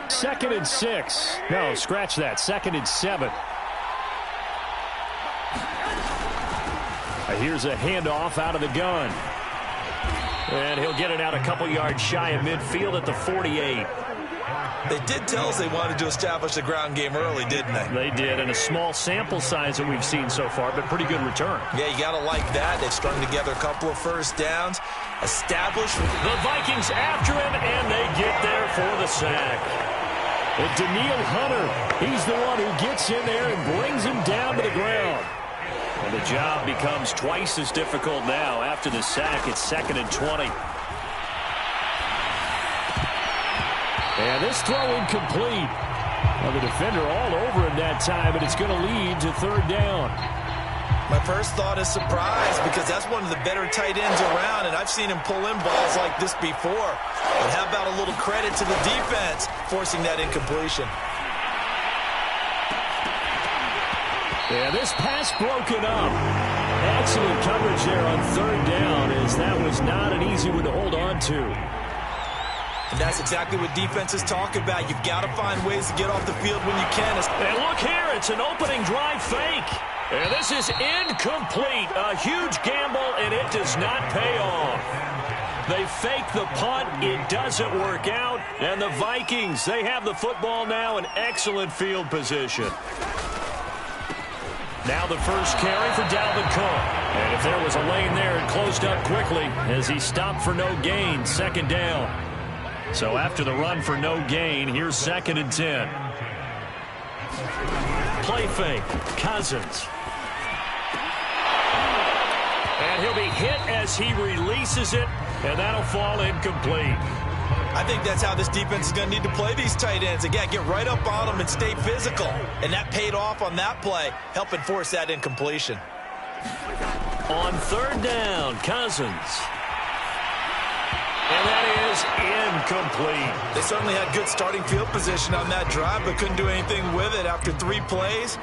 2nd and 6. No, scratch that. 2nd and 7. Here's a handoff out of the gun. And he'll get it out a couple yards shy of midfield at the 48. They did tell us they wanted to establish the ground game early, didn't they? They did, and a small sample size that we've seen so far, but pretty good return. Yeah, you got to like that. They've strung together a couple of first downs. Established. The Vikings after him, and they get there for the sack. And Danielle Hunter, he's the one who gets in there and brings him down to the ground. And the job becomes twice as difficult now. After the sack, it's 2nd and 20. And this throw incomplete. Well, the defender all over him that time, but it's going to lead to 3rd down. My first thought is surprise, because that's one of the better tight ends around, and I've seen him pull in balls like this before. But how about a little credit to the defense forcing that incompletion? Yeah, this pass broken up. Excellent coverage there on 3rd down, as that was not an easy one to hold on to. And that's exactly what defenses talk about. You've got to find ways to get off the field when you can. And look here, it's an opening drive fake. And this is incomplete. A huge gamble, and it does not pay off. They fake the punt. It doesn't work out. And the Vikings, they have the football now in excellent field position. Now the first carry for Dalvin Cook. And if there was a lane there, it closed up quickly as he stopped for no gain. 2nd down. So after the run for no gain, here's 2nd and 10. Play fake. Cousins. And he'll be hit as he releases it, and that'll fall incomplete. I think that's how this defense is going to need to play these tight ends. Again, get right up on them and stay physical. And that paid off on that play, helping force that incompletion. On 3rd down, Cousins. And that is incomplete. They certainly had good starting field position on that drive, but couldn't do anything with it after 3 plays.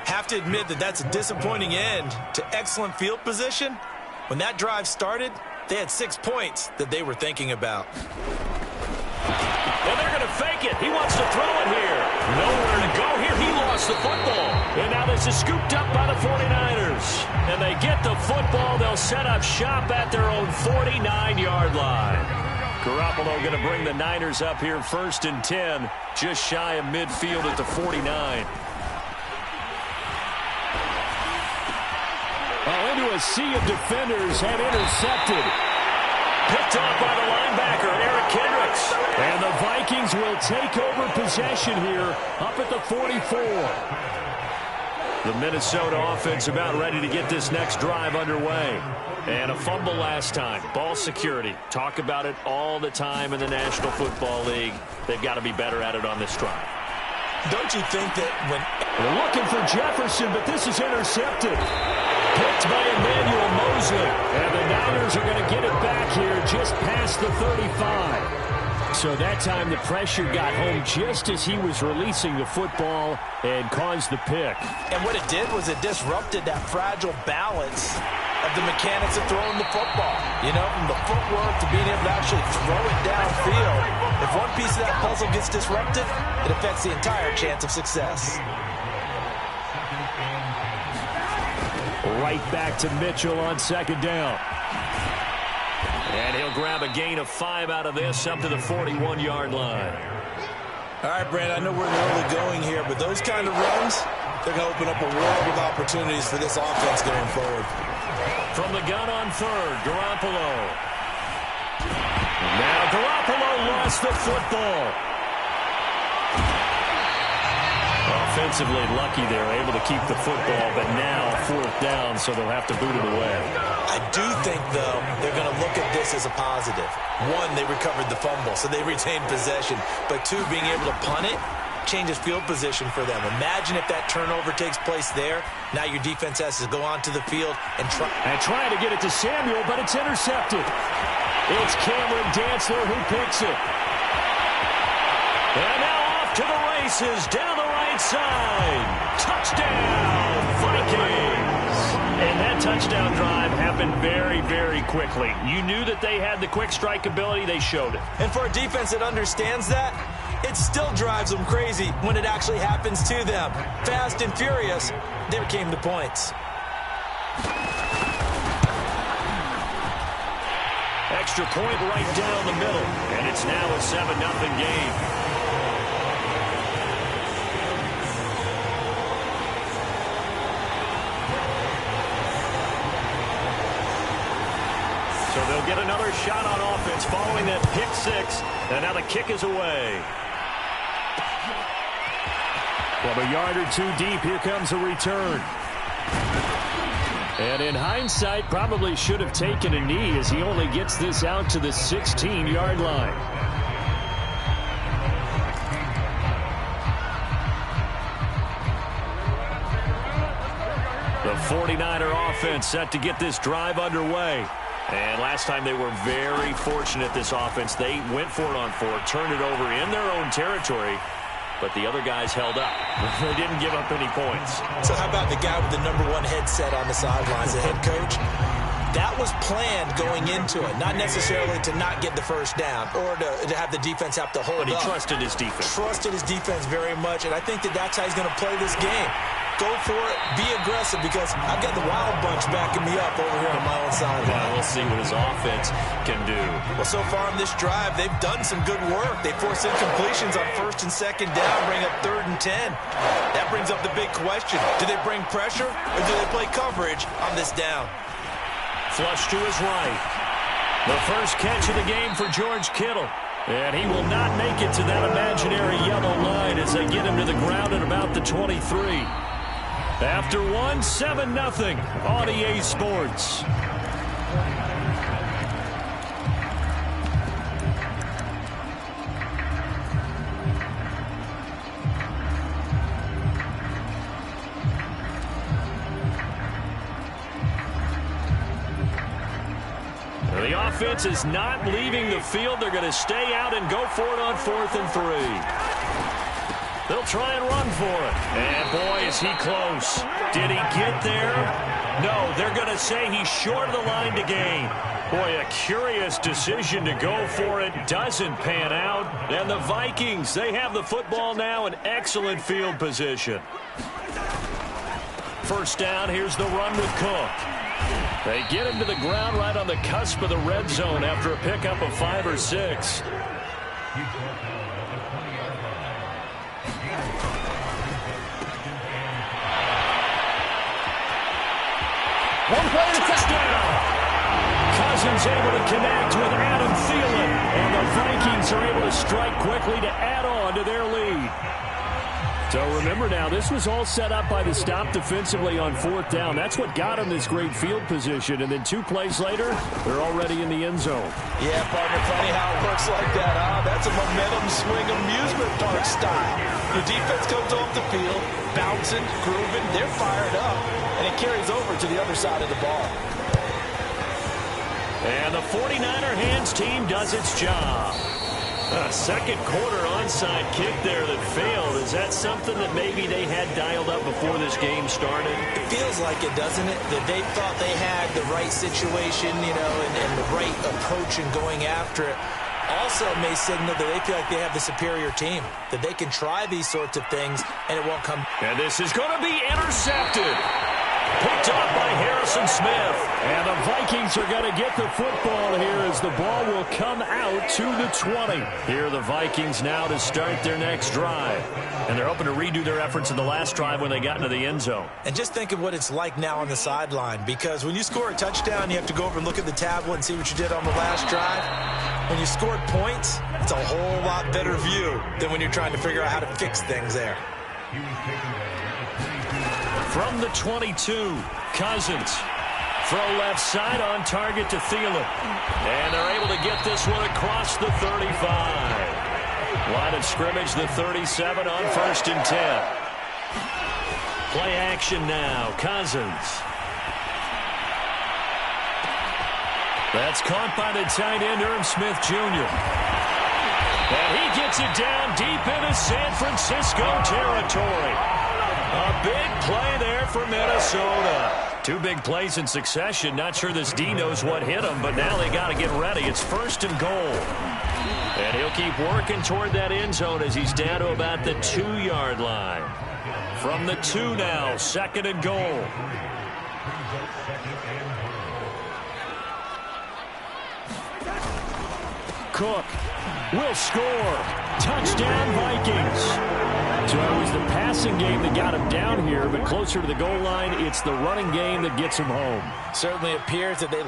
Have to admit that that's a disappointing end to excellent field position. When that drive started, they had 6 points that they were thinking about. And they're going to fake it. He wants to throw it here. Nowhere to go here. He lost the football. And now this is scooped up by the 49ers. And they get the football. They'll set up shop at their own 49-yard line. Garoppolo going to bring the Niners up here 1st and 10, just shy of midfield at the 49. Into a sea of defenders and intercepted. Picked off by the linebacker, Eric Kendricks. And the Vikings will take over possession here up at the 44. The Minnesota offense about ready to get this next drive underway. And a fumble last time. Ball security. Talk about it all the time in the National Football League. They've got to be better at it on this drive. Don't you think that when... They're looking for Jefferson, but this is intercepted. Picked by Emmanuel Mosley. And the Niners are going to get it back here just past the 35. So that time the pressure got home just as he was releasing the football and caused the pick. And what it did was it disrupted that fragile balance of the mechanics of throwing the football. You know, from the footwork to being able to actually throw it downfield. If one piece of that puzzle gets disrupted, it affects the entire chance of success. Right back to Mitchell on 2nd down. And he'll grab a gain of 5 out of this up to the 41-yard line. All right, Brandon, I know we're in the early going here, but those kind of runs, they're going to open up a world of opportunities for this offense going forward. From the gun on 3rd, Garoppolo. Now Garoppolo lost the football. Offensively lucky they're able to keep the football, but now 4th down, so they'll have to boot it away. I do think, though, they're going to look at this as a positive. 1, they recovered the fumble, so they retained possession. But 2, being able to punt it changes field position for them. Imagine if that turnover takes place there. Now your defense has to go onto the field and try to get it to Samuel, but it's intercepted. It's Cameron Dantzler who picks it. And now off to the races, down the right side. Touchdown, Vikings. And that touchdown drive happened very, very quickly. You knew that they had the quick strike ability. They showed it. And for a defense that understands that, it still drives them crazy when it actually happens to them. Fast and furious, there came the points. Extra point right down the middle, and it's now a 7-0 game. So they'll get another shot on offense following that pick six, and now the kick is away. From a yard or two deep, here comes a return. And in hindsight, probably should have taken a knee as he only gets this out to the 16-yard line. The 49er offense set to get this drive underway. And last time they were very fortunate, this offense. They went for it on fourth, turned it over in their own territory, but the other guys held up. They didn't give up any points. So how about the guy with the #1 headset on the sidelines, the head coach? That was planned going into it, not necessarily to not get the first down or to have the defense have to hold up. But he trusted his defense. Trusted his defense very much, and I think that's how he's going to play this game. Go for it, be aggressive, because I've got the Wild Bunch backing me up over here on my own sideline. Yeah, we'll see what his offense can do. Well, so far on this drive, they've done some good work. They force incompletions on 1st and 2nd down, bring up 3rd and 10. That brings up the big question. Do they bring pressure, or do they play coverage on this down? Flush to his right. The first catch of the game for George Kittle. And he will not make it to that imaginary yellow line as they get him to the ground at about the 23. After one, 7-0 on EA Sports. The offense is not leaving the field. They're going to stay out and go for it on 4th and 3. They'll try and run for it. And, boy, is he close. Did he get there? No, they're going to say he's short of the line to gain. Boy, a curious decision to go for it. Doesn't pan out. And the Vikings, they have the football now in excellent field position. First down, here's the run with Cook. They get him to the ground right on the cusp of the red zone after a pickup of 5 or 6. One play to touchdown. Cousins able to connect with Adam Thielen, and the Vikings are able to strike quickly to add on to their lead. So remember now, this was all set up by the stop defensively on 4th down. That's what got them this great field position. And then 2 plays later, they're already in the end zone. Yeah, partner, funny how it works like that, huh? That's a momentum swing amusement park style. The defense comes off the field, bouncing, grooving, they're fired up, and it carries over to the other side of the ball. And the 49er hands team does its job. A second quarter onside kick there that failed. Is that something that maybe they had dialed up before this game started? It feels like it, doesn't it? That they thought they had the right situation, you know, and the right approach in going after it. Also may signal that they feel like they have the superior team, that they can try these sorts of things and it won't come. And this is going to be intercepted. Picked off by Harrison Smith. And the Vikings are going to get the football here as the ball will come out to the 20. Here are the Vikings now to start their next drive. And they're hoping to redo their efforts in the last drive when they got into the end zone. And just think of what it's like now on the sideline, because when you score a touchdown, you have to go over and look at the tablet and see what you did on the last drive. When you scored points, it's a whole lot better view than when you're trying to figure out how to fix things there. From the 22, Cousins. Throw left side on target to Thielen. And they're able to get this one across the 35. Line of scrimmage, the 37 on 1st and 10. Play action now, Cousins. That's caught by the tight end, Irv Smith Jr. And he gets it down deep into San Francisco territory. A big play there for Minnesota. Two big plays in succession. Not sure this D knows what hit him, but now they got to get ready. It's 1st and goal. And he'll keep working toward that end zone as he's down to about the 2-yard line. From the 2 now, 2nd and goal. Cook will score. Touchdown, Vikings. So it was the passing game that got him down here, but closer to the goal line, it's the running game that gets him home. Certainly appears that they